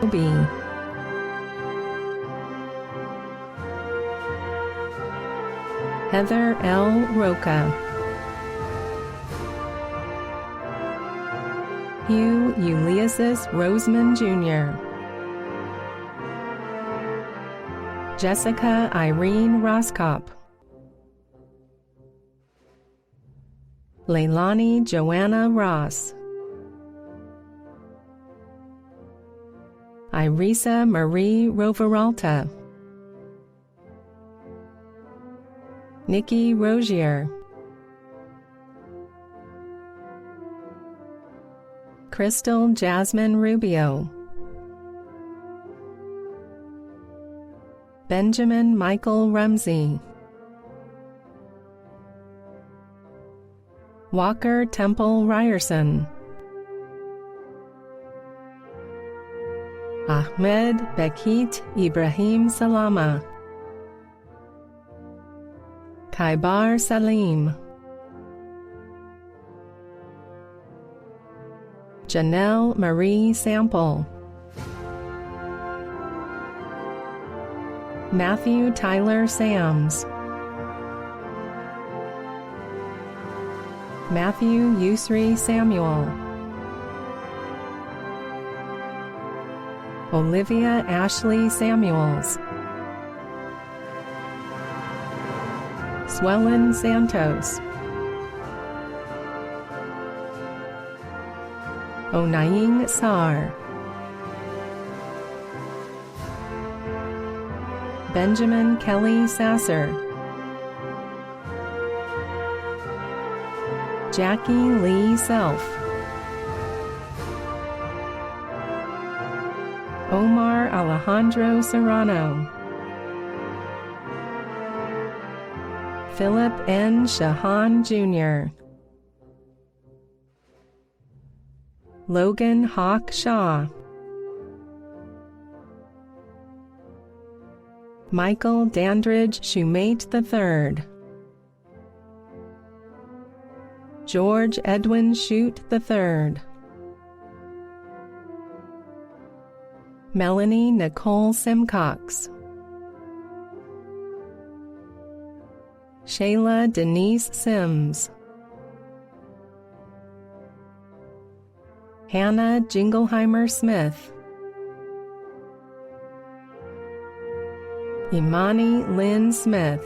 Obi, Heather L. Roca, Hugh Ulysses Roseman Jr., Jessica Irene Roskop, Leilani Joanna Ross, Irisa Marie Roveralta, Nikki Rozier, Crystal Jasmine Rubio, Benjamin Michael Rumsey, Walker Temple Ryerson, Ahmed Bekit Ibrahim Salama, Kaibar Salim, Janelle Marie Sample, Matthew Tyler Sams, Matthew Yusri Samuel, Olivia Ashley Samuels, Swellen Santos, Onaying Sar, Benjamin Kelly Sasser, Jackie Lee Self, Omar Alejandro Serrano, Philip N. Shahan Jr., Logan Hawk Shaw, Michael Dandridge Shumate III, George Edwin Shute III, Melanie Nicole Simcox, Shayla Denise Sims, Hannah Jingleheimer Smith, Imani Lynn Smith,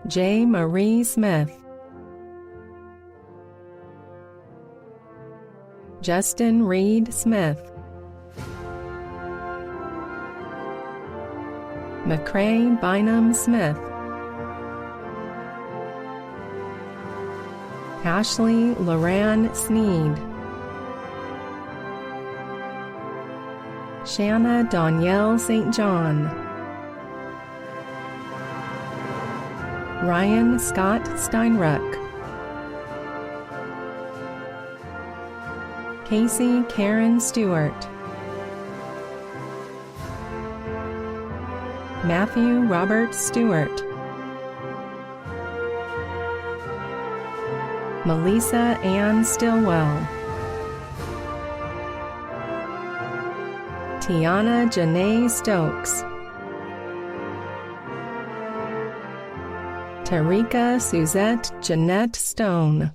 J. Marie Smith, Justin Reed Smith, McCrae Bynum Smith, Ashley Loran Sneed, Shanna Danielle St. John, Ryan Scott Steinruck, Casey Karen Stewart, Matthew Robert Stewart, Melissa Ann Stillwell, Tiana Janae Stokes, Tarika Suzette Jeanette Stone,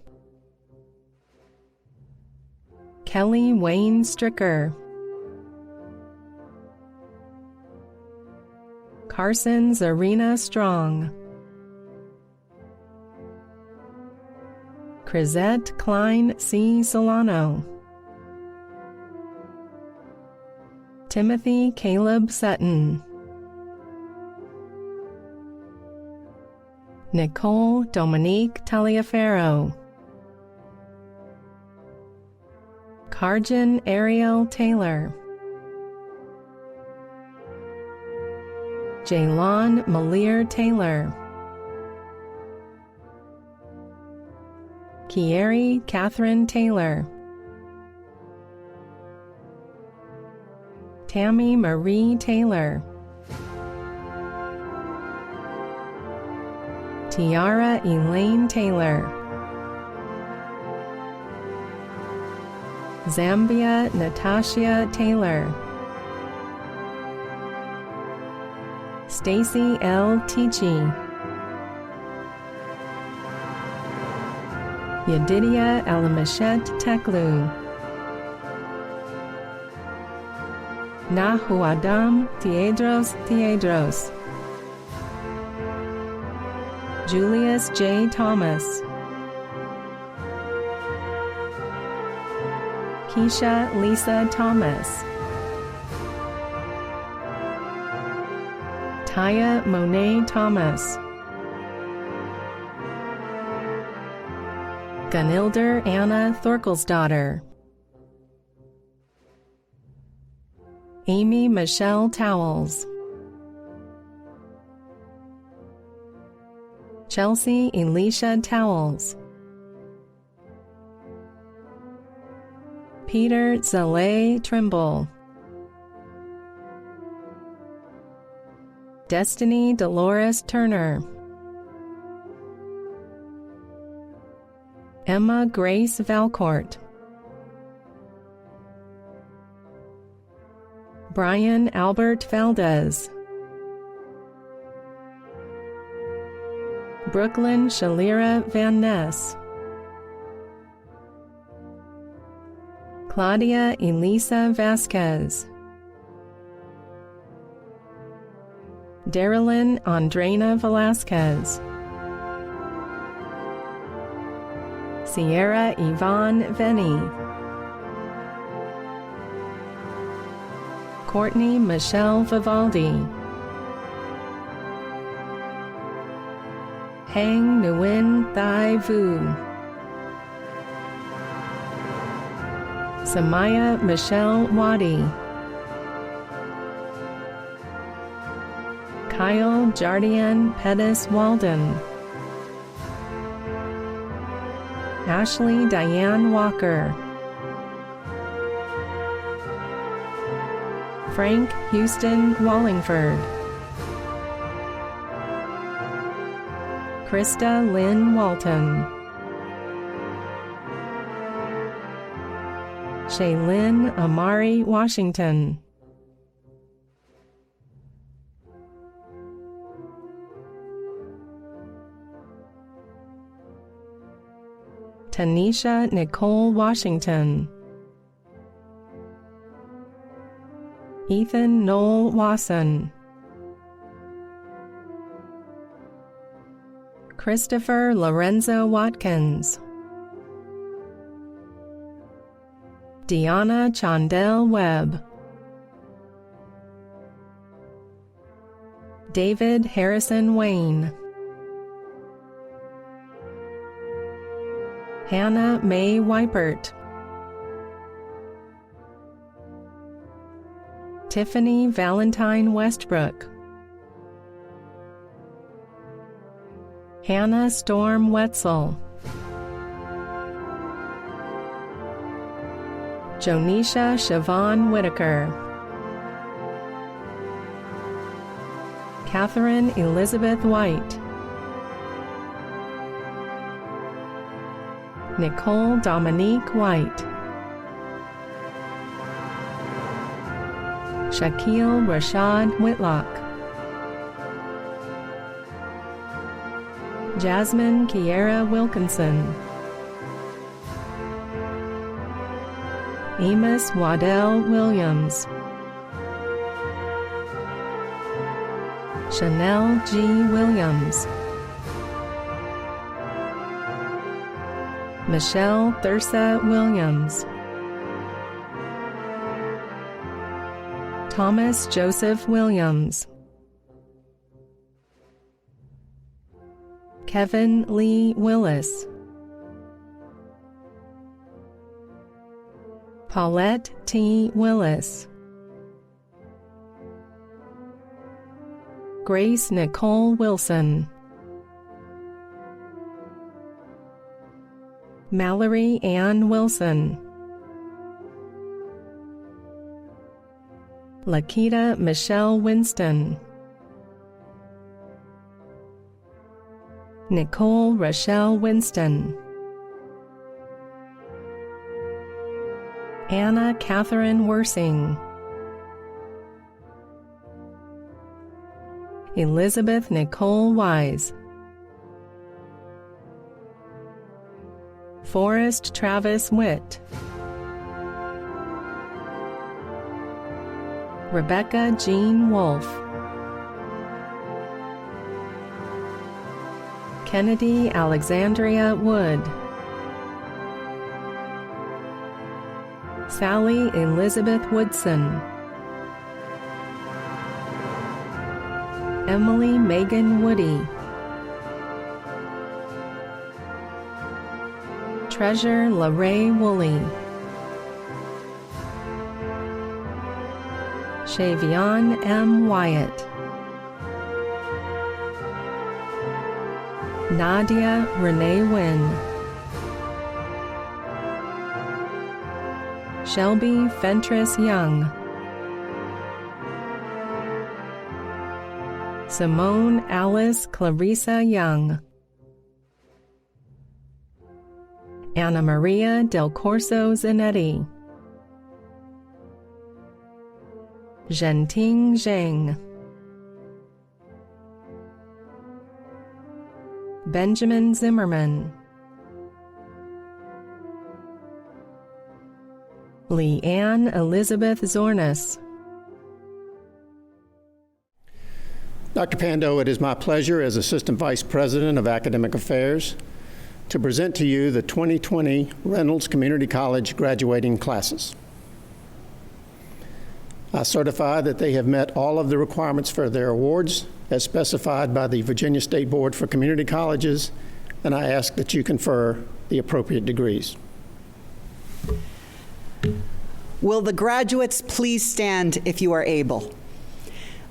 Kelly Wayne Stricker, Carson Zarina Strong, Crisette Klein C. Solano, Timothy Caleb Sutton, Nicole Dominique Taliaferro, Karjan Ariel Taylor, Jaylon Malir Taylor, Kieri Catherine Taylor, Tammy Marie Taylor, Tiara Elaine Taylor, Zambia Natasha Taylor, Stacy L. Tichy, Yedidia Elamachet Teklu, Nahuadam Tiedros, Julius J. Thomas, Keisha Lisa Thomas, Taya Monet Thomas, Gunilder Anna Thorkelsdottir, Amy Michelle Towles, Chelsea Elisha Towles, Peter Zalay Trimble, Destiny Dolores Turner, Emma Grace Valcourt, Brian Albert Valdez, Brooklyn Shalira Van Ness, Claudia Elisa Vasquez, Darilyn Andrena Velasquez, Sierra Yvonne Venny, Courtney Michelle Vivaldi, Hang Nguyen Thai Vu, Samaya Michelle Wadi, Kyle Jardian Pettis Walden, Ashley Diane Walker, Frank Houston Wallingford, Krista Lynn Walton, Shaylin Amari Washington, Tanisha Nicole Washington, Ethan Noel Wasson, Christopher Lorenzo Watkins, Deanna Chandel Webb, David Harrison Wayne, Hannah Mae Weipert, Tiffany Valentine Westbrook, Hannah Storm Wetzel, Jonisha Siobhan Whitaker, Catherine Elizabeth White, Nicole Dominique White, Shaquille Rashad Whitlock, Jasmine Kiera Wilkinson, Amos Waddell Williams, Chanel G. Williams, Michelle Thursa Williams, Thomas Joseph Williams, Kevin Lee Willis, Paulette T. Willis, Grace Nicole Wilson, Mallory Ann Wilson, Lakita Michelle Winston, Nicole Rochelle Winston, Anna Catherine Worsing, Elizabeth Nicole Wise, Forrest Travis Witt, Rebecca Jean Wolfe, Kennedy Alexandria Wood, Sally Elizabeth Woodson, Emily Megan Woody, Treasure LaRae Woolley, Shavion M. Wyatt, Nadia Renee Wynn, Shelby Fentress Young, Simone Alice Clarissa Young, Anna Maria Del Corso Zanetti, Zhenting Zheng, Benjamin Zimmerman, Leanne Elizabeth Zornis. Dr. Pando, it is my pleasure as Assistant Vice President of Academic Affairs to present to you the 2020 Reynolds Community College graduating classes. I certify that they have met all of the requirements for their awards as specified by the Virginia State Board for Community Colleges, and I ask that you confer the appropriate degrees. Will the graduates please stand if you are able?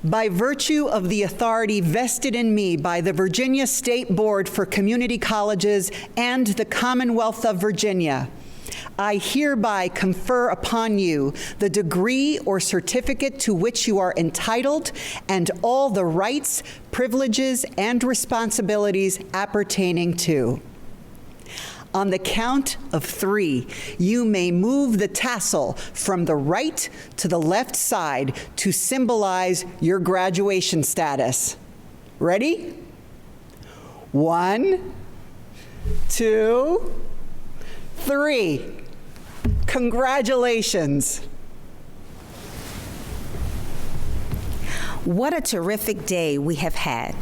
By virtue of the authority vested in me by the Virginia State Board for Community Colleges and the Commonwealth of Virginia, I hereby confer upon you the degree or certificate to which you are entitled and all the rights, privileges, and responsibilities appertaining to. On the count of 3, you may move the tassel from the right to the left side to symbolize your graduation status. Ready? 1, 2, 3. Congratulations. What a terrific day we have had.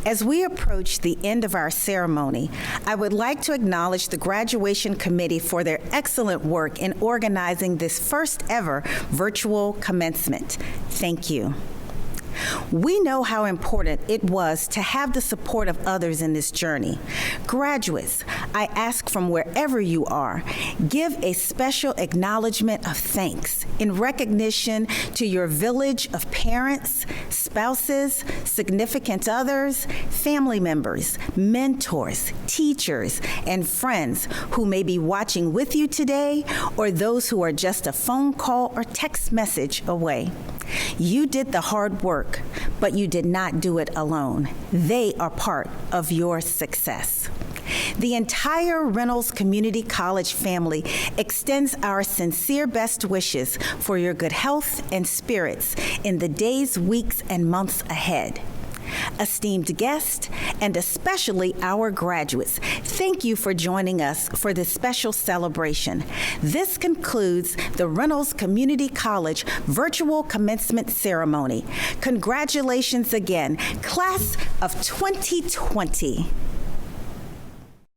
As we approach the end of our ceremony, I would like to acknowledge the graduation committee for their excellent work in organizing this first ever virtual commencement. Thank you. We know how important it was to have the support of others in this journey. Graduates, I ask from wherever you are, give a special acknowledgement of thanks in recognition to your village of parents, spouses, significant others, family members, mentors, teachers, and friends who may be watching with you today, or those who are just a phone call or text message away. You did the hard work, but you did not do it alone. They are part of your success. The entire Reynolds Community College family extends our sincere best wishes for your good health and spirits in the days, weeks, and months ahead. Esteemed guests, and especially our graduates, thank you for joining us for this special celebration. This concludes the Reynolds Community College virtual commencement ceremony. Congratulations again, class of 2020.